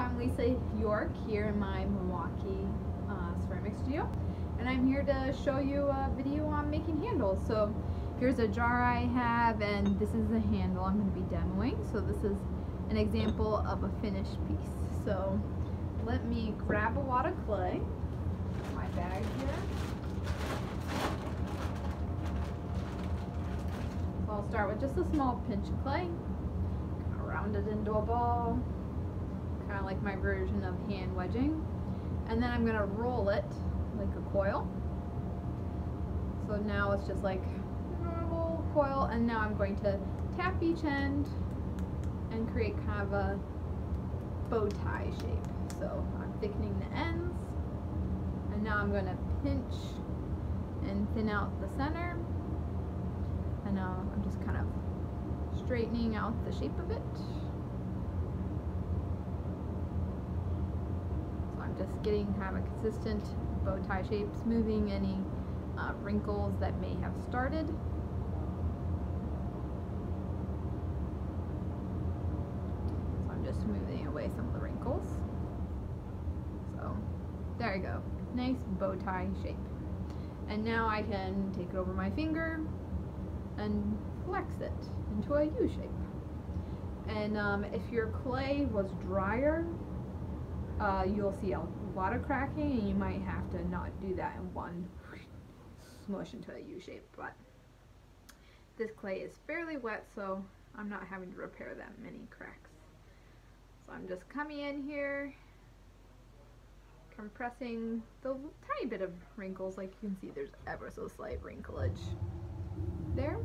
I'm Lisa York here in my Milwaukee ceramic studio, and I'm here to show you a video on making handles. So here's a jar I have, and this is the handle I'm going to be demoing. So this is an example of a finished piece. So let me grab a wad of clay, my bag here. So I'll start with just a small pinch of clay, kind of round it into a ball, kind of like my version of hand wedging, and then I'm going to roll it like a coil. So now it's just like a normal coil, and now I'm going to tap each end and create kind of a bow tie shape. So I'm thickening the ends, and now I'm going to pinch and thin out the center, and now I'm just kind of straightening out the shape of it. Just getting kind of a consistent bow tie shape, smoothing any wrinkles that may have started. So I'm just smoothing away some of the wrinkles. So there you go, nice bow tie shape. And now I can take it over my finger and flex it into a U shape. And if your clay was drier, you'll see a lot of cracking, and you might have to not do that in one smush into a U shape. But this clay is fairly wet, so I'm not having to repair that many cracks. So I'm just coming in here, compressing the tiny bit of wrinkles. Like you can see, there's ever so slight wrinklage there.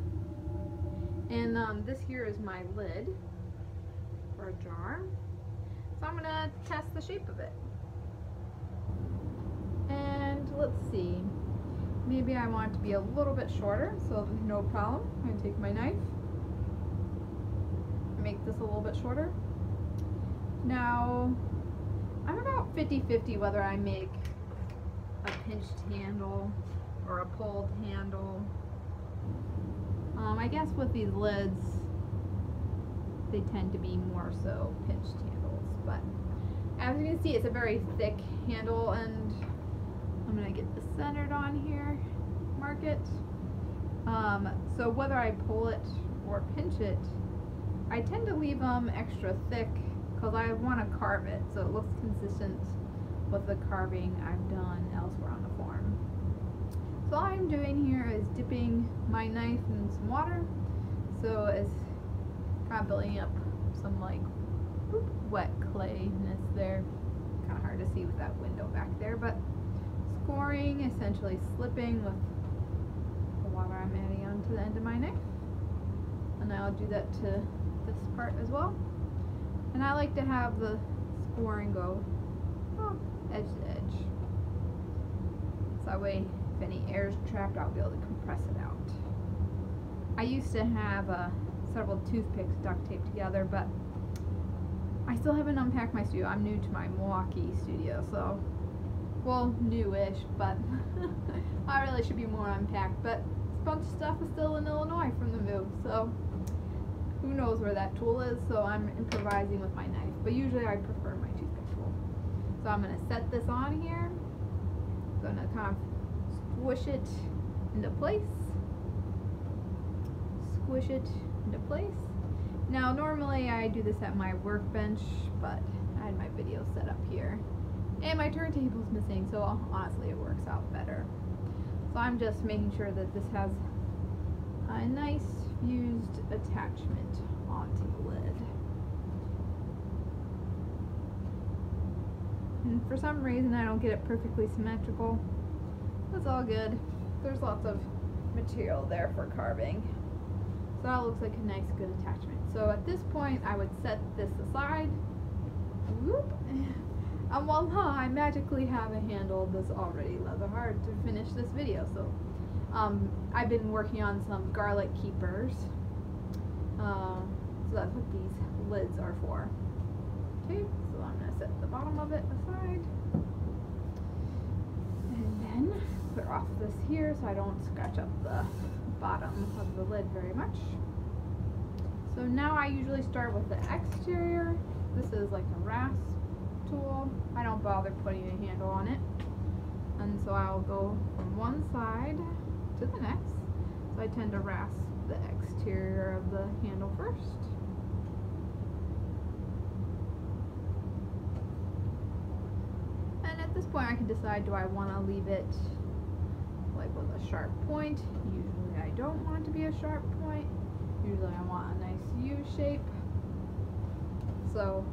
And this here is my lid for a jar. So I'm gonna test the shape of it. And let's see, maybe I want it to be a little bit shorter, so no problem. I'm gonna take my knife, make this a little bit shorter. Now, I'm about 50-50 whether I make a pinched handle or a pulled handle. I guess with these lids, they tend to be more so pinched handles, but as you can see, it's a very thick handle, and I'm gonna get this centered on here, mark it. So whether I pull it or pinch it, I tend to leave them extra thick because I want to carve it so it looks consistent with the carving I've done elsewhere on the form. So all I'm doing here is dipping my knife in some water, so it's kind of building up some like wet clayness there. Kind of hard to see with that window back there, but scoring, essentially slipping with the water I'm adding onto the end of my knife. And I'll do that to this part as well. And I like to have the scoring go edge to edge. So that way, if any air is trapped, I'll be able to compress it out. I used to have several toothpicks duct taped together, but I still haven't unpacked my studio. I'm new to my Milwaukee studio, so, well, newish, but I really should be more unpacked. But a bunch of stuff is still in Illinois from the move, so who knows where that tool is, so I'm improvising with my knife. But usually I prefer my toothpick tool. So I'm going to set this on here. I'm going to kind of squish it into place. Squish it into place. Now normally I do this at my workbench, but I had my video set up here and my turntable's missing, so honestly it works out better. So I'm just making sure that this has a nice fused attachment onto the lid. And for some reason I don't get it perfectly symmetrical. That's all good. There's lots of material there for carving. So that looks like a nice, good attachment. So at this point, I would set this aside. Whoop. And voila, I magically have a handle that's already leather hard to finish this video. So I've been working on some garlic keepers. So that's what these lids are for. Okay, so I'm going to set the bottom of it aside. And then clear off this here so I don't scratch up the bottom of the lid very much. So now I usually start with the exterior. This is like a rasp tool, I don't bother putting a handle on it. And so I'll go from one side to the next. So I tend to rasp the exterior of the handle first. And at this point I can decide, do I want to leave it like with a sharp point? Usually I don't want it to be a sharp point. Usually I want a nice U shape. So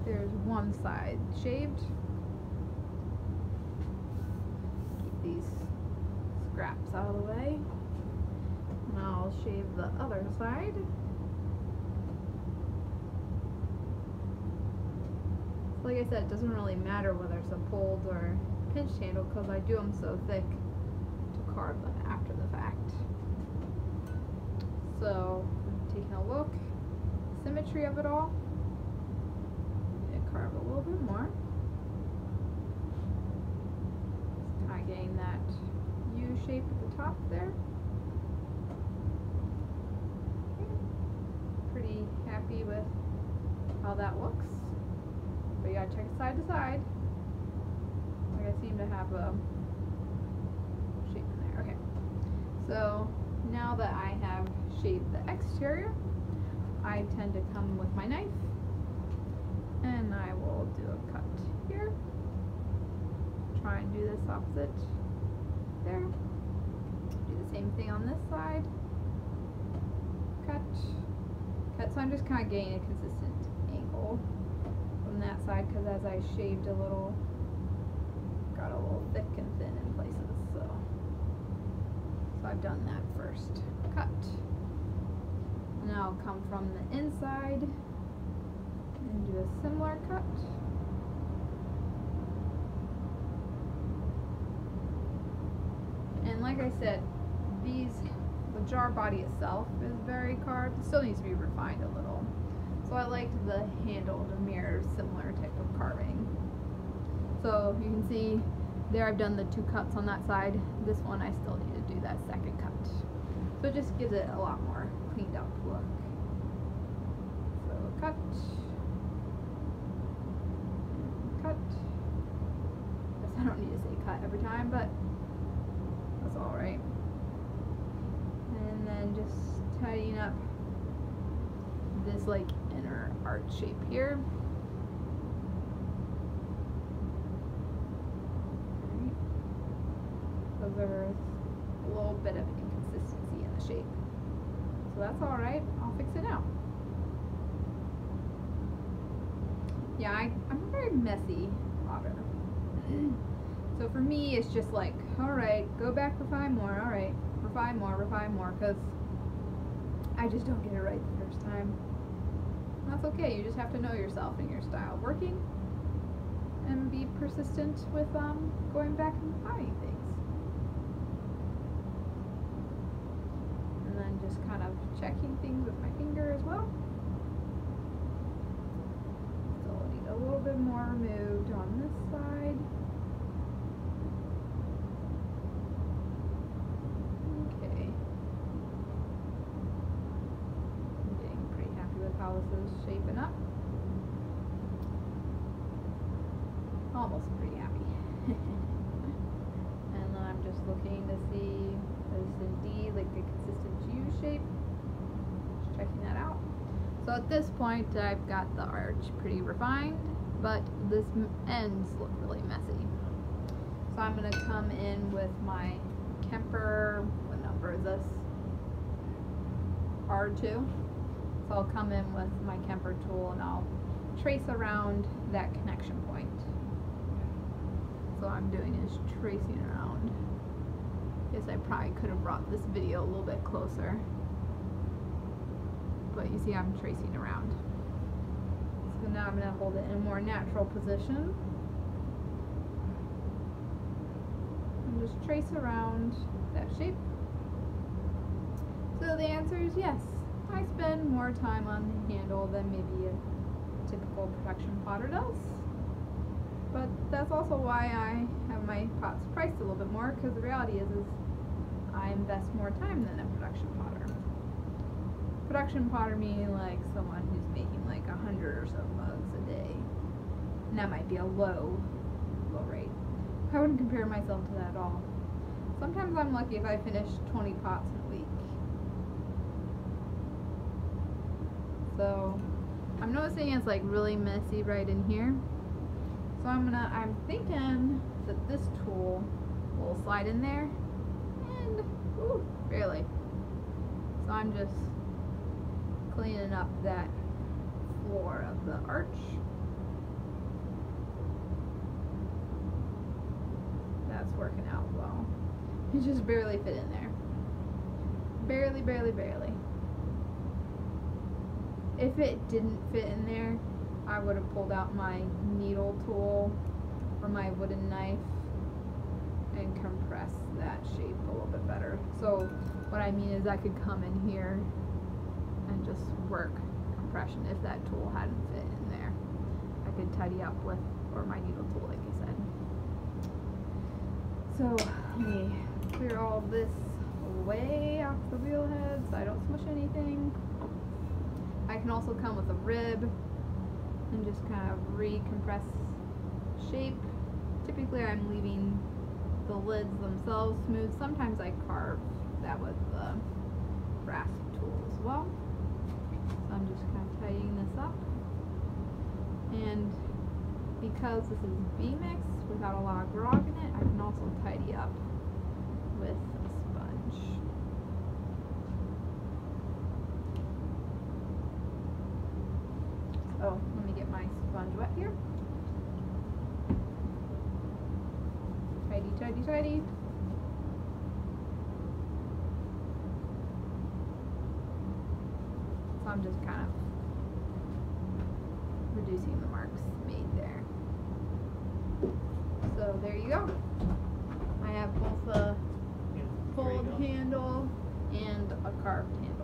there's one side shaved. Keep these scraps out of the way. And I'll shave the other side. Like I said, it doesn't really matter whether it's a pulled or pinched handle because I do them so thick to carve them after the fact. So, taking a look, symmetry of it all. I'm going to carve a little bit more. Just kind of getting that U shape at the top there. Pretty happy with how that looks. But you gotta check it side to side. Like I seem to have a shape in there. Okay. So now that I have shaved the exterior, I tend to come with my knife and I will do a cut here. Try and do this opposite there. Do the same thing on this side. Cut. Cut. So I'm just kind of getting a consistent angle from that side because as I shaved a little, got a little thick and thin in places. So I've done that first. Cut. Now I'll come from the inside and do a similar cut. And like I said, the jar body itself is very carved. It still needs to be refined a little. So I liked the handle to mirror similar type of carving. So you can see there I've done the 2 cuts on that side. This one I still need to do that second cut. So it just gives it a lot more cleaned up look. So cut. Cut. Guess I don't need to say cut every time, but that's alright. And then just tidying up this like inner arch shape here. Right. So there's a little bit of inconsistency in the shape. So that's alright, I'll fix it now. Yeah, I'm a very messy potter. So for me it's just like, alright, go back, refine more, alright, refine more, because I just don't get it right the first time. That's okay, you just have to know yourself and your style working and be persistent with going back and refining things. And then just kind of checking things with my finger as well. Still need a little bit more removed on this side. Okay. I'm getting pretty happy with how this is shaping up. Almost pretty happy. And then I'm just looking to see if it's indeed like a consistent U shape. Just checking that out. So at this point I've got the arch pretty refined, but this ends look really messy. So I'm going to come in with my Kemper, what number is this? R2. So I'll come in with my Kemper tool and I'll trace around that connection point. So what I'm doing is tracing around. Guess I probably could have brought this video a little bit closer. But you see I'm tracing around. So now I'm going to hold it in a more natural position. And just trace around that shape. So the answer is yes. I spend more time on the handle than maybe a typical production potter does. But that's also why I have my pots priced a little bit more, because the reality is I invest more time than a production potter. Production potter meaning like someone who's making like 100 or so mugs a day. And that might be a low rate. I wouldn't compare myself to that at all. Sometimes I'm lucky if I finish 20 pots in a week. So I'm noticing it's like really messy right in here. So I'm thinking that this tool will slide in there and, ooh, barely. So I'm just cleaning up that floor of the arch. That's working out well. It just barely fit in there. Barely, barely, barely. If it didn't fit in there, I would have pulled out my needle tool or my wooden knife and compressed that shape a little bit better. So what I mean is I could come in here and just work compression if that tool hadn't fit in there. I could tidy up with, or my needle tool, like I said. So let me clear all this away off the wheel head so I don't smush anything. I can also come with a rib and just kind of recompress shape. Typically I'm leaving the lids themselves smooth. Sometimes I carve that with the brass tool as well. So I'm just kind of tidying this up. And because this is B-mix without a lot of grog in it, I can also tidy up with a sponge. Oh, let me get my sponge wet here. Tidy, tidy, tidy. So I'm just kind of reducing the marks made there. So there you go. I have both a pulled handle and a carved handle.